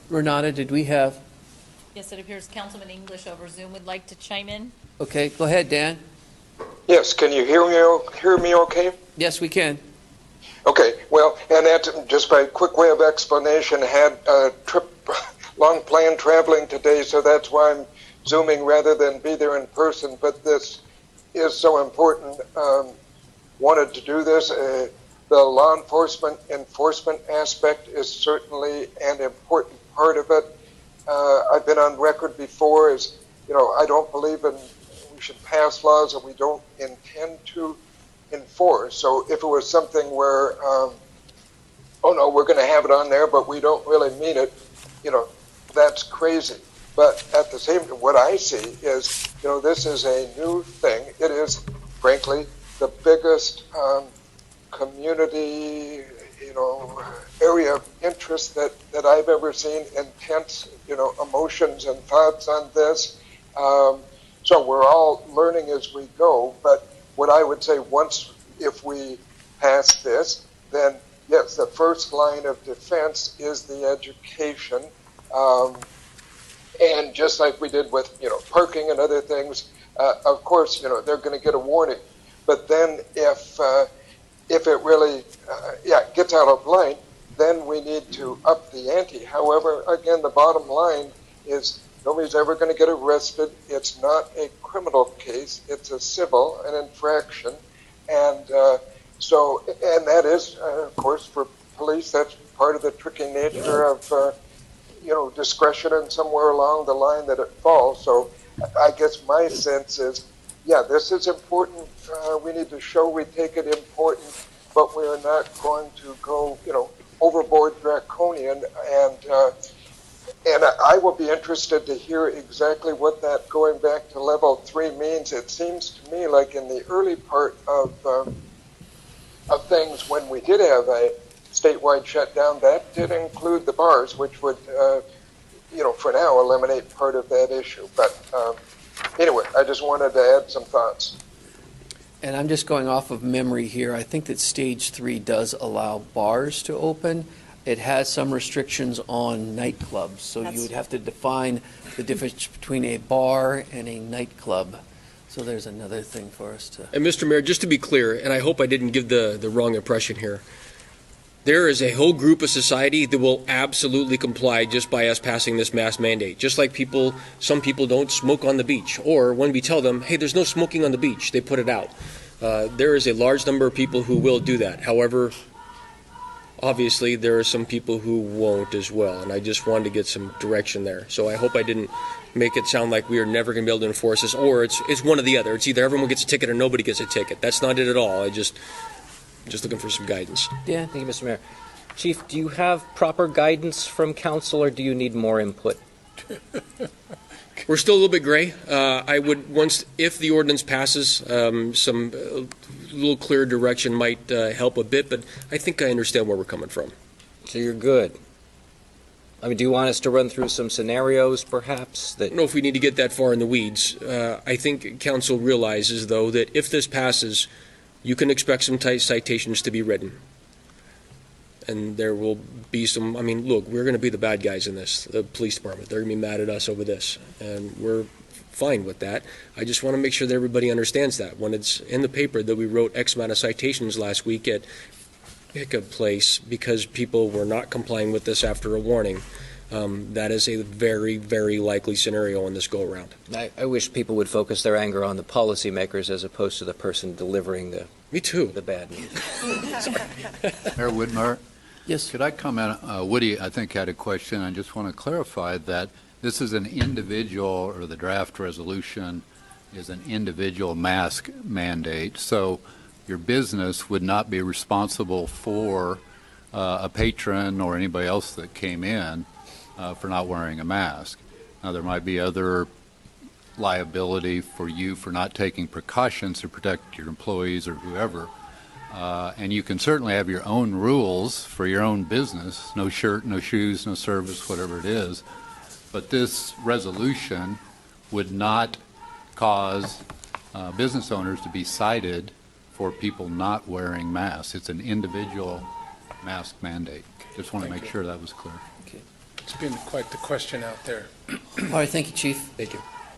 Renata, did we have? Yes, it appears Councilman English over Zoom would like to chime in. Okay, go ahead, Dan. Yes, can you hear me okay? Yes, we can. Okay, well, and that, just by quick way of explanation, had a trip, long planned traveling today, so that's why I'm Zooming rather than be there in person, but this is so important. Wanted to do this. The law enforcement aspect is certainly an important part of it. I've been on record before as, I don't believe we should pass laws that we don't intend to enforce. So if it was something where, oh no, we're going to have it on there, but we don't really mean it, that's crazy. But at the same time, what I see is, this is a new thing. It is, frankly, the biggest community, area of interest that I've ever seen. Intense, emotions and thoughts on this. So we're all learning as we go. But what I would say, if we pass this, then yes, the first line of defense is the education. And just like we did with, parking and other things, of course, they're going to get a warning. But then if it really, gets out of line, then we need to up the ante. However, again, the bottom line is nobody's ever going to get arrested. It's not a criminal case. It's a civil, an infraction. And and that is, of course, for police, that's part of the tricky nature of, discretion and somewhere along the line that it falls. So I guess my sense is, this is important. We need to show we take it important, but we're not going to go, overboard draconian. And I will be interested to hear exactly what that going back to level 3 means. It seems to me like in the early part of things, when we did have a statewide shutdown, that did include the bars, which would, for now eliminate part of that issue. But anyway, I just wanted to add some thoughts. And I'm just going off of memory here. I think that stage 3 does allow bars to open. It has some restrictions on nightclubs, so you would have to define the difference between a bar and a nightclub. So there's another thing for us to... And Mr. Mayor, just to be clear, and I hope I didn't give the wrong impression here, there is a whole group of society that will absolutely comply just by us passing this mask mandate. Just like some people don't smoke on the beach, or when we tell them, hey, there's no smoking on the beach, they put it out. There is a large number of people who will do that. However, obviously, there are some people who won't as well, and I just wanted to get some direction there. So I hope I didn't make it sound like we are never going to be able to enforce this, or it's one or the other. It's either everyone gets a ticket or nobody gets a ticket. That's not it at all. I just looking for some guidance. Yeah. Thank you, Mr. Mayor. Chief, do you have proper guidance from council, or do you need more input? We're still a little bit gray. I would, if the ordinance passes, some little clearer direction might help a bit, but I think I understand where we're coming from. So you're good. I mean, do you want us to run through some scenarios, perhaps? I don't know if we need to get that far in the weeds. I think council realizes, though, that if this passes, you can expect some citations to be written. And there will be some, look, we're going to be the bad guys in this, the police department. They're going to be mad at us over this. And we're fine with that. I just want to make sure that everybody understands that. When it's in the paper that we wrote X amount of citations last week at Pickup Place because people were not complying with this after a warning, that is a very, very likely scenario on this go-around. I wish people would focus their anger on the policymakers as opposed to the person delivering the Me too. The bad news. Mayor Whitmer? Yes. Could I comment? Woody, I think, had a question. I just want to clarify that this is an individual, or the draft resolution is an individual mask mandate. So your business would not be responsible for a patron or anybody else that came in for not wearing a mask. Now, there might be other liability for you for not taking precautions to protect your employees or whoever. And you can certainly have your own rules for your own business, no shirt, no shoes, no service, whatever it is. But this resolution would not cause business owners to be cited for people not wearing masks. It's an individual mask mandate. Just want to make sure that was clear. Okay. It's been quite the question out there. All right, thank you, Chief. Thank you.